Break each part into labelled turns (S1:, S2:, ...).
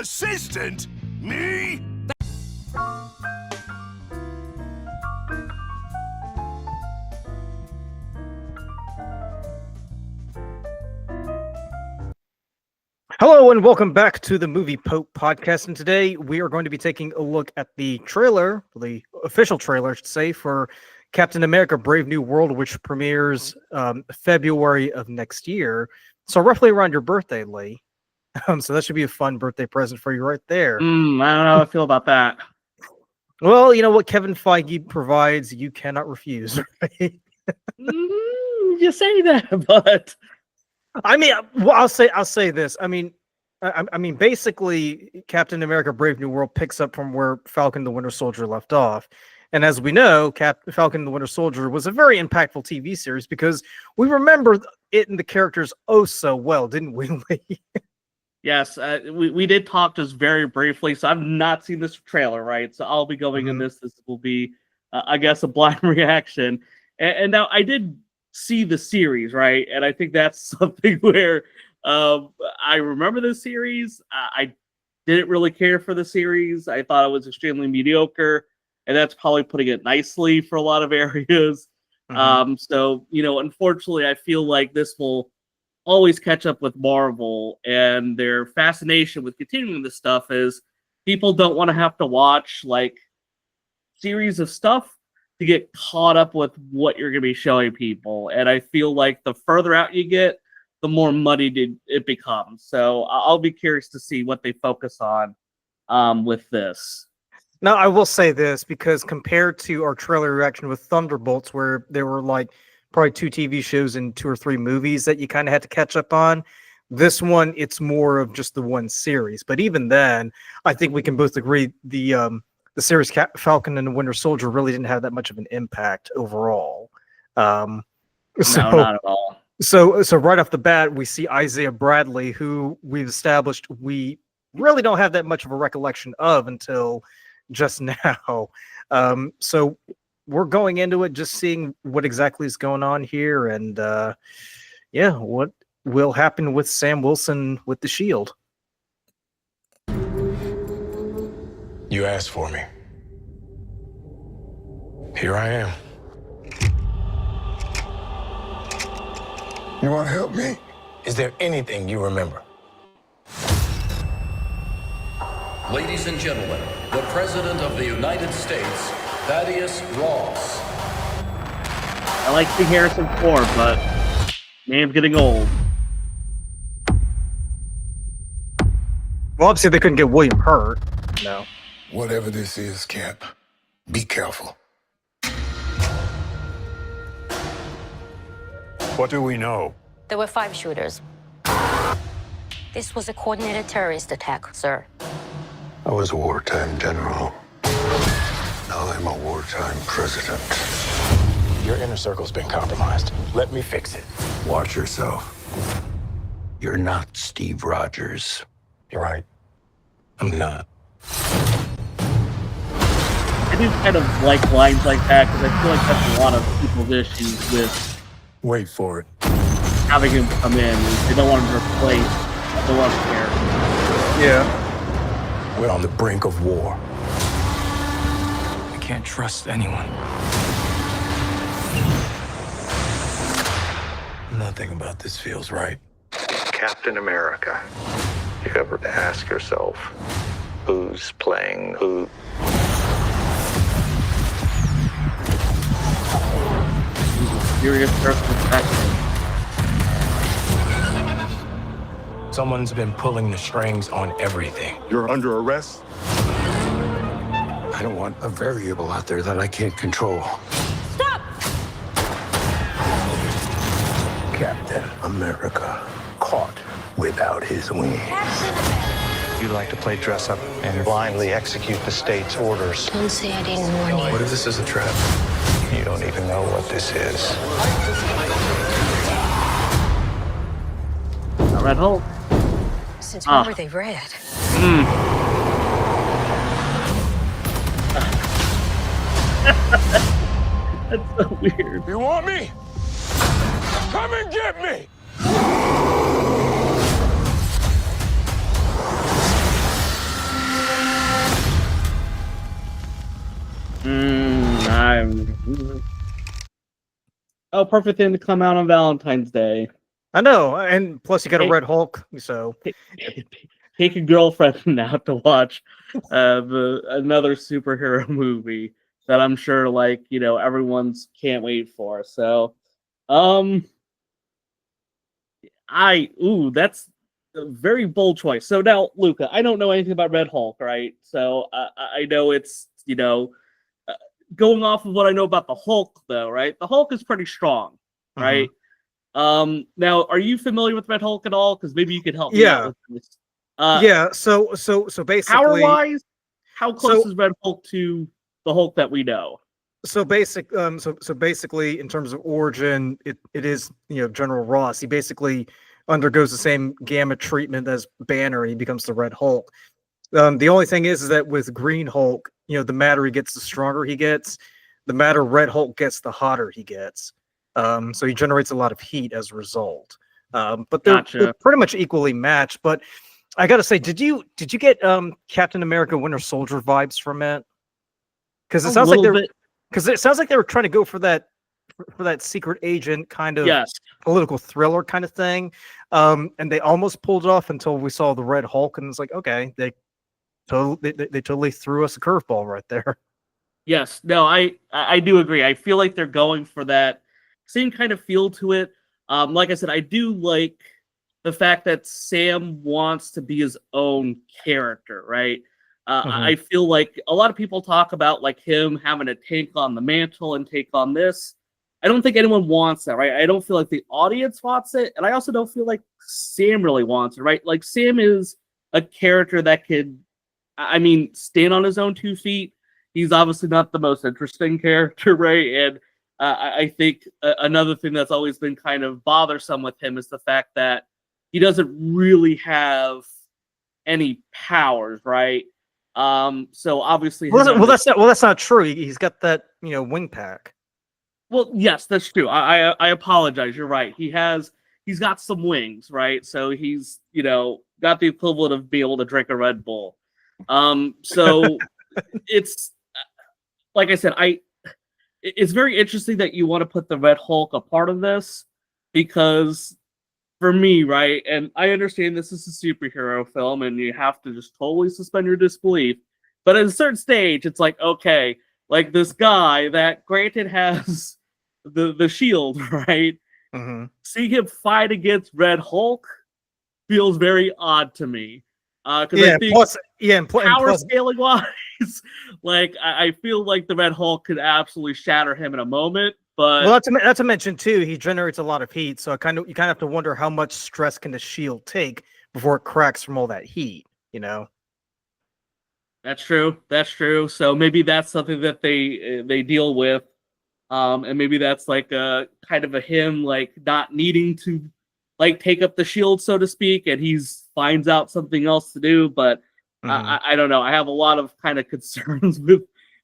S1: Assistant? Me?
S2: Hello and welcome back to the Movie Pope podcast. And today we are going to be taking a look at the trailer, the official trailer, I should say, for Captain America: Brave New World, which premieres February of next year. So roughly around your birthday, Lee. So that should be a fun birthday present for you right there.
S3: I don't know how I feel about that.
S2: Well, you know what Kevin Feige provides, you cannot refuse, right?
S3: You say that, but
S2: I mean, well, I'll say this. I mean, basically, Captain America: Brave New World picks up from where Falcon the Winter Soldier left off, and as we know, Falcon the Winter Soldier was a very impactful TV series because we remember it and the characters oh so well, didn't we, Lee?
S3: yes, we did talk just very briefly. So I've not seen this trailer, right? So I'll be going in this. This will be, I guess, a blind reaction. And now I did see the series, right? And I think that's something where I remember the series. I didn't really care for the series. I thought it was extremely mediocre, and that's probably putting it nicely for a lot of areas. So, you know, unfortunately, I feel like this will always catch up with Marvel, and their fascination with continuing this stuff is people don't want to have to watch like series of stuff to get caught up with what you're going to be showing people. And I feel like the further out you get, the more muddied it becomes. So I'll be curious to see what they focus on with this.
S2: Now, I will say this, because compared to our trailer reaction with Thunderbolts, where there were like probably 2 TV shows and 2 or 3 movies that you kind of had to catch up on, this one, it's more of just the one series. But even then, I think we can both agree the series Falcon and the Winter Soldier really didn't have that much of an impact overall.
S3: No, not at all.
S2: So right off the bat, we see Isaiah Bradley, who we've established we really don't have that much of a recollection of until just now. So we're going into it just seeing what exactly is going on here, and yeah, what will happen with Sam Wilson with the Shield.
S4: You asked for me. Here I am.
S1: You want to help me?
S4: Is there anything you remember?
S5: Ladies and gentlemen, the President of the United States, Thaddeus Ross.
S3: I like seeing Harrison Ford, but name's getting old.
S2: Well, obviously they couldn't get William Hurt. No.
S1: Whatever this is, Cap, be careful.
S4: What do we know?
S6: There were 5 shooters. This was a coordinated terrorist attack, sir.
S1: I was a wartime general. Now I'm a wartime president.
S4: Your inner circle's been compromised. Let me fix it.
S1: Watch yourself. You're not Steve Rogers.
S4: You're right. I'm not.
S3: I do kind of like lines like that because I feel like that's a lot of people's issues with
S4: Wait for it.
S3: having him come in. They don't want him to replace the love character.
S2: Yeah.
S4: We're on the brink of war. I can't trust anyone. Nothing about this feels right.
S7: Captain America. You ever ask yourself, who's playing who?
S3: Serious perspective.
S4: Someone's been pulling the strings on everything.
S1: You're under arrest? I don't want a variable out there that I can't control.
S6: Stop!
S7: Captain America, caught without his wings.
S4: You like to play dress up and blindly execute the state's orders.
S6: Don't say I didn't warn you.
S4: What if this is a trap?
S7: You don't even know what this is.
S3: A Red Hulk.
S6: Since when were they red?
S3: That's so weird.
S4: You want me? Come and get me!
S3: Oh, perfect thing to come out on Valentine's Day.
S2: I know, and plus you got a
S3: Hey.
S2: Red Hulk, so
S3: Take a girlfriend out to watch another superhero movie that I'm sure everyone's can't wait for. So, that's a very bold choice. So now, Luca, I don't know anything about Red Hulk, right? So I know it's uh, going off of what I know about the Hulk, though, right? The Hulk is pretty strong, right? Now, are you familiar with Red Hulk at all? Because maybe you could help me out
S2: yeah,
S3: with this.
S2: yeah. So
S3: Power
S2: basically,
S3: wise, how close
S2: so
S3: is Red Hulk to the Hulk that we know?
S2: so basically, in terms of origin, it is General Ross. He basically undergoes the same gamma treatment as Banner, and he becomes the Red Hulk. The only thing is that with Green Hulk, the madder he gets, the stronger he gets. The madder Red Hulk gets, the hotter he gets. So he generates a lot of heat as a result. But they're
S3: Gotcha.
S2: pretty much equally matched. But I gotta say, did you get Captain America Winter Soldier vibes from it? Because
S3: A little bit.
S2: it sounds like they were trying to go for that secret agent kind of
S3: Yes.
S2: political thriller kind of thing. And they almost pulled it off until we saw the Red Hulk, and it's like, okay, they totally threw us a curveball right there.
S3: Yes. No, I do agree. I feel like they're going for that same kind of feel to it. Like I said, I do like the fact that Sam wants to be his own character, right? I feel like a lot of people talk about like him having to take on the mantle and take on this. I don't think anyone wants that, right? I don't feel like the audience wants it, and I also don't feel like Sam really wants it, right? Like Sam is a character that could, stand on his own 2 feet. He's obviously not the most interesting character, right? And I think another thing that's always been kind of bothersome with him is the fact that he doesn't really have any powers, right? So obviously,
S2: That's not true. He's got that wing pack.
S3: well, yes, that's true. I apologize. You're right. He's got some wings, right? So he's got the equivalent of being able to drink a Red Bull. So it's like I said, it's very interesting that you want to put the Red Hulk a part of this because for me, right, and I understand this is a superhero film and you have to just totally suspend your disbelief. But at a certain stage, it's like, okay, like this guy that granted has the shield, right? Seeing him fight against Red Hulk feels very odd to me. Because I think power scaling wise, like I feel like the Red Hulk could absolutely shatter him in a moment. But
S2: well, not to mention too, he generates a lot of heat, so you kind of have to wonder how much stress can the shield take before it cracks from all that heat.
S3: That's true. That's true. So maybe that's something that they deal with, and maybe that's like a kind of a him like not needing to like take up the shield, so to speak, and he's finds out something else to do. But I don't know. I have a lot of kind of concerns with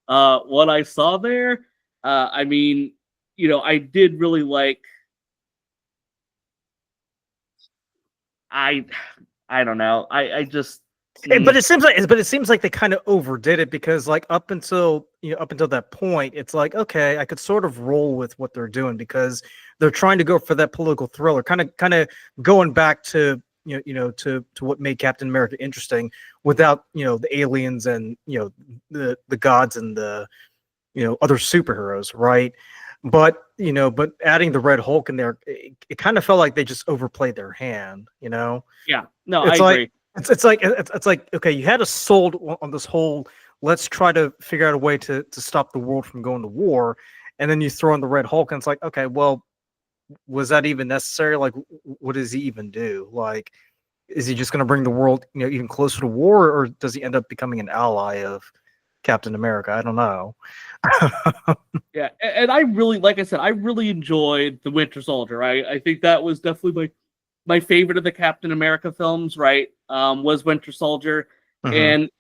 S3: what I saw there. I did really like. I don't know. I just.
S2: But it seems like they kind of overdid it because like up until that point, it's like, okay, I could sort of roll with what they're doing because they're trying to go for that political thriller, kind of going back to to what made Captain America interesting without the aliens and the gods and the other superheroes, right? But adding the Red Hulk in there, it kind of felt like they just overplayed their hand.
S3: Yeah. No,
S2: It's
S3: I
S2: like
S3: agree.
S2: it's like, okay, you had us sold on this whole let's try to figure out a way to stop the world from going to war, and then you throw in the Red Hulk and it's like, okay, well, was that even necessary? Like, what does he even do? Like, is he just going to bring the world even closer to war, or does he end up becoming an ally of Captain America? I don't know.
S3: Yeah, and I really, like I said, I really enjoyed the Winter Soldier. I think that was definitely my favorite of the Captain America films. Right, was Winter Soldier, and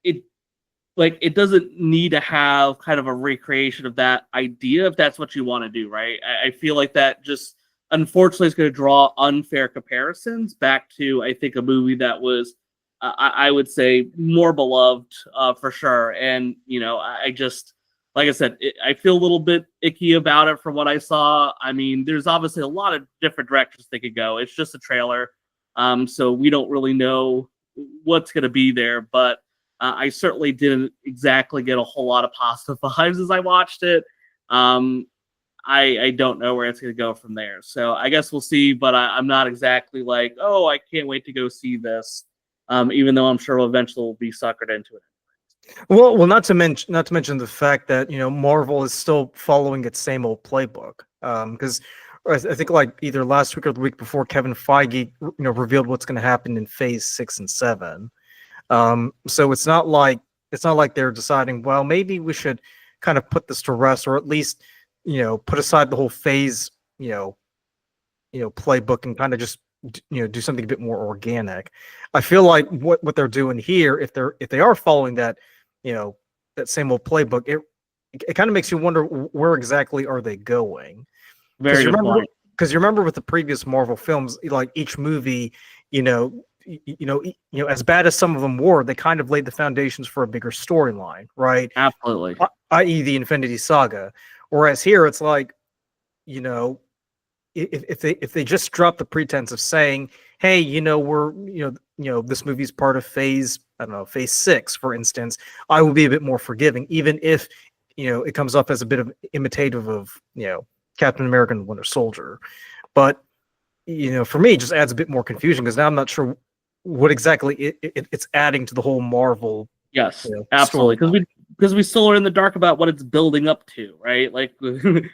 S3: it doesn't need to have kind of a recreation of that idea if that's what you want to do. Right, I feel like that just unfortunately is going to draw unfair comparisons back to I think a movie that was I would say more beloved for sure, and I just. like I said, I feel a little bit icky about it from what I saw. I mean, there's obviously a lot of different directions they could go. It's just a trailer, so we don't really know what's going to be there. But I certainly didn't exactly get a whole lot of positive vibes as I watched it. I don't know where it's going to go from there. So I guess we'll see. But I'm not exactly like, oh, I can't wait to go see this. Even though I'm sure eventually we'll be suckered into it.
S2: Well, not to mention the fact that Marvel is still following its same old playbook. Because I think like either last week or the week before, Kevin Feige revealed what's going to happen in Phase 6 and 7. So it's not like they're deciding, well, maybe we should kind of put this to rest, or at least put aside the whole Phase playbook and kind of just do something a bit more organic. I feel like what they're doing here, if they are following that that same old playbook, it kind of makes you wonder where exactly are they going.
S3: Very good point.
S2: Because you remember with the previous Marvel films, like each movie, as bad as some of them were, they kind of laid the foundations for a bigger storyline, right?
S3: Absolutely.
S2: I.e., the Infinity Saga. Whereas here, it's like, if they just drop the pretense of saying, hey, we're this movie's part of Phase 6, for instance, I will be a bit more forgiving, even if it comes off as a bit of imitative of Captain America and Winter Soldier. But for me, it just adds a bit more confusion, because now I'm not sure what exactly it's adding to the whole Marvel.
S3: Yes, absolutely, because we still are in the dark about what it's building up to, right? Like we've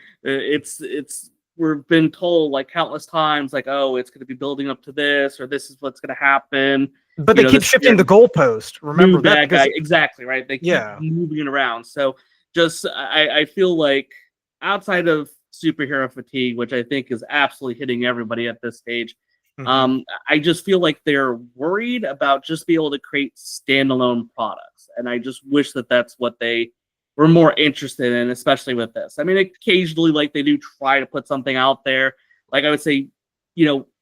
S3: been told like countless times, like, oh, it's going to be building up to this, or this is what's going to happen.
S2: But they keep shifting the goalpost. Remember that?
S3: Exactly, right? They keep moving it around. So just, I feel like outside of superhero fatigue, which I think is absolutely hitting everybody at this stage, I just feel like they're worried about just being able to create standalone products. And I just wish that that's what they were more interested in, especially with this. I mean, occasionally, like, they do try to put something out there. Like, I would say,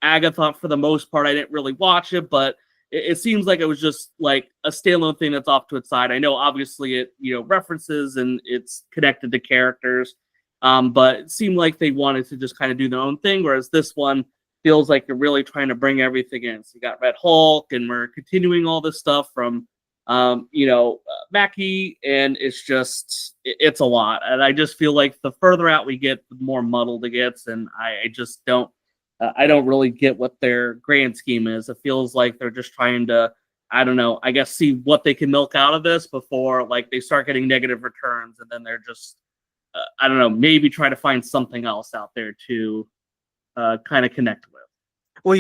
S3: Agatha, for the most part, I didn't really watch it, but it seems like it was just like a standalone thing that's off to its side. I know, obviously, it references and it's connected to characters, but it seemed like they wanted to just kind of do their own thing, whereas this one feels like they're really trying to bring everything in. So you got Red Hulk, and we're continuing all this stuff from Mackie, and it's a lot. And I just feel like the further out we get, the more muddled it gets, and I just don't really get what their grand scheme is. It feels like they're just trying to, I guess, see what they can milk out of this before like they start getting negative returns, and then they're just maybe try to find something else out there to kind of connect with.
S2: Well,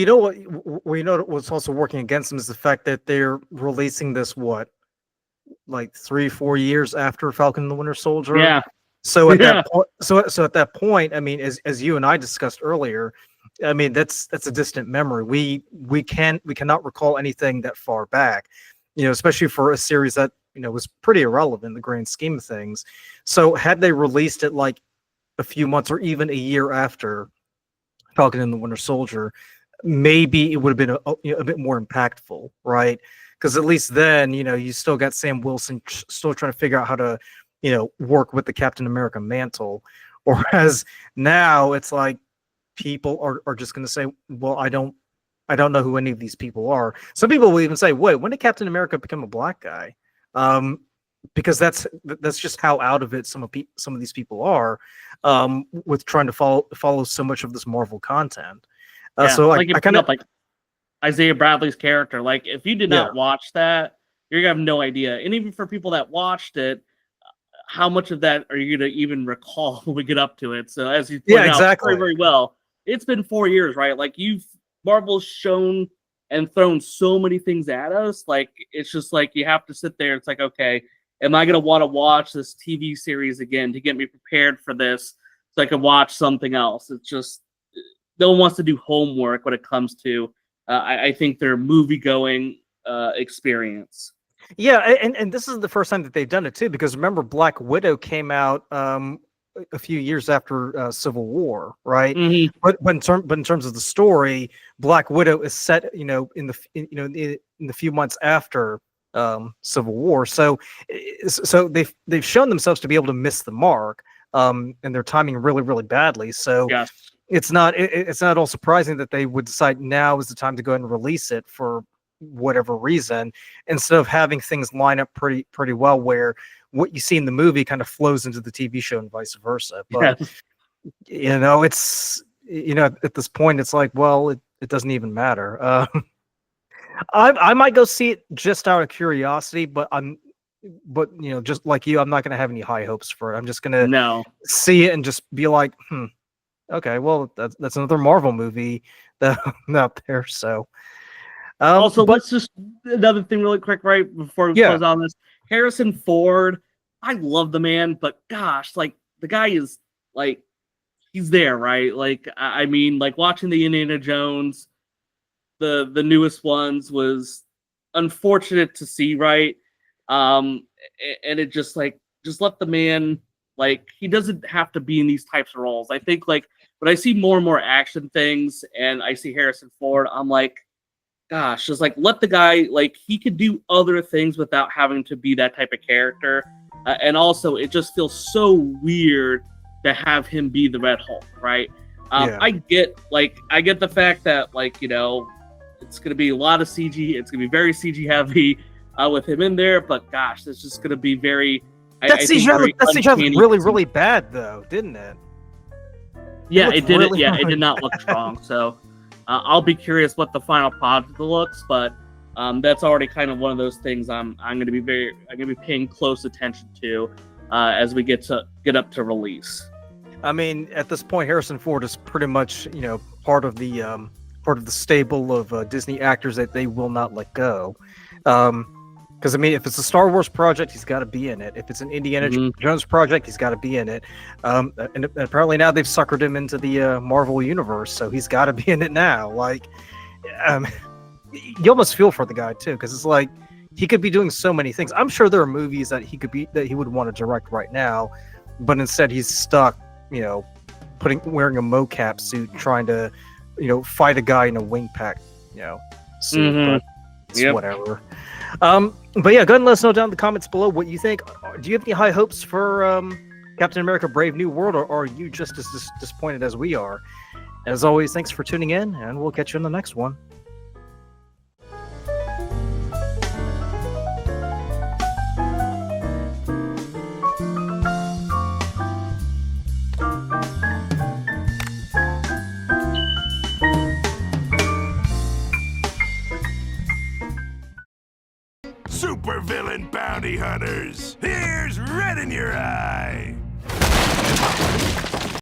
S2: what's also working against them is the fact that they're releasing this like 3-4 years after Falcon and the Winter Soldier.
S3: Yeah.
S2: So at that point, so at that point, I mean, as you and I discussed earlier, I mean, that's a distant memory. We cannot recall anything that far back, especially for a series that was pretty irrelevant in the grand scheme of things. So had they released it like a few months or even a year after Falcon and the Winter Soldier, maybe it would have been a bit more impactful, right? Because at least then, you still got Sam Wilson still trying to figure out how to, work with the Captain America mantle. Whereas now it's like people are just going to say, well, I don't know who any of these people are. Some people will even say, wait, when did Captain America become a black guy? Because that's just how out of it some of these people are with trying to follow so much of this Marvel content. So I kind of
S3: like Isaiah Bradley's character. Like, if you did not watch that, you're gonna have no idea. And even for people that watched it, how much of that are you gonna even recall when we get up to it? So as you pointed out very, very well, it's been 4 years, right? Like, Marvel's shown and thrown so many things at us. Like, it's just like you have to sit there. It's like, okay, am I gonna want to watch this TV series again to get me prepared for this so I can watch something else? It's just, no one wants to do homework when it comes to, I think, their movie-going experience.
S2: Yeah, and this is the first time that they've done it, too, because remember, Black Widow came out a few years after Civil War, right?
S3: Mm-hmm.
S2: But in terms of the story, Black Widow is set, in the few months after Civil War. So they've shown themselves to be able to miss the mark, and they're timing really, really badly. So
S3: Yes.
S2: it's not all surprising that they would decide now is the time to go ahead and release it for whatever reason, instead of having things line up pretty well, where what you see in the movie kind of flows into the TV show and vice versa. But
S3: Yes.
S2: it's at this point it's like, well, it doesn't even matter. I might go see it just out of curiosity, but just like you, I'm not gonna have any high hopes for it. I'm just gonna
S3: No.
S2: see it and just be like, okay, well, that's another Marvel movie that out there. So
S3: Also,
S2: but
S3: let's just another thing really quick, right before we
S2: Yeah.
S3: close on this. Harrison Ford, I love the man, but gosh, like the guy is like he's there, right? Like I mean, like watching the Indiana Jones, the newest ones was unfortunate to see, right? And it just let the man, like, he doesn't have to be in these types of roles. I think like when I see more and more action things and I see Harrison Ford, I'm like, gosh, just like let the guy, like, he could do other things without having to be that type of character. And also, it just feels so weird to have him be the Red Hulk, right?
S2: Yeah.
S3: I get the fact that, like, it's going to be a lot of CG. It's going to be very CG heavy with him in there. But gosh, it's just going to be very.
S2: that CGI was
S3: uncanny
S2: really,
S3: to see.
S2: really bad, though, didn't it?
S3: Yeah,
S2: looked
S3: it did.
S2: really,
S3: It
S2: really
S3: did not look strong. So I'll be curious what the final product looks. But that's already kind of one of those things I'm going to be paying close attention to as we get up to release.
S2: I mean, at this point, Harrison Ford is pretty much, part of the stable of Disney actors that they will not let go. Because I mean, if it's a Star Wars project, he's got to be in it. If it's an Indiana Jones project, he's got to be in it. And apparently now they've suckered him into the Marvel universe, so he's got to be in it now. Like, you almost feel for the guy too, because it's like he could be doing so many things. I'm sure there are movies that he would want to direct right now, but instead he's stuck, wearing a mocap suit, trying to, fight a guy in a wing pack, suit. But it's whatever. But yeah, go ahead and let us know down in the comments below what you think. Do you have any high hopes for Captain America: Brave New World, or are you just as disappointed as we are? As always, thanks for tuning in, and we'll catch you in the next one.
S8: Supervillain bounty hunters, here's red in your eye.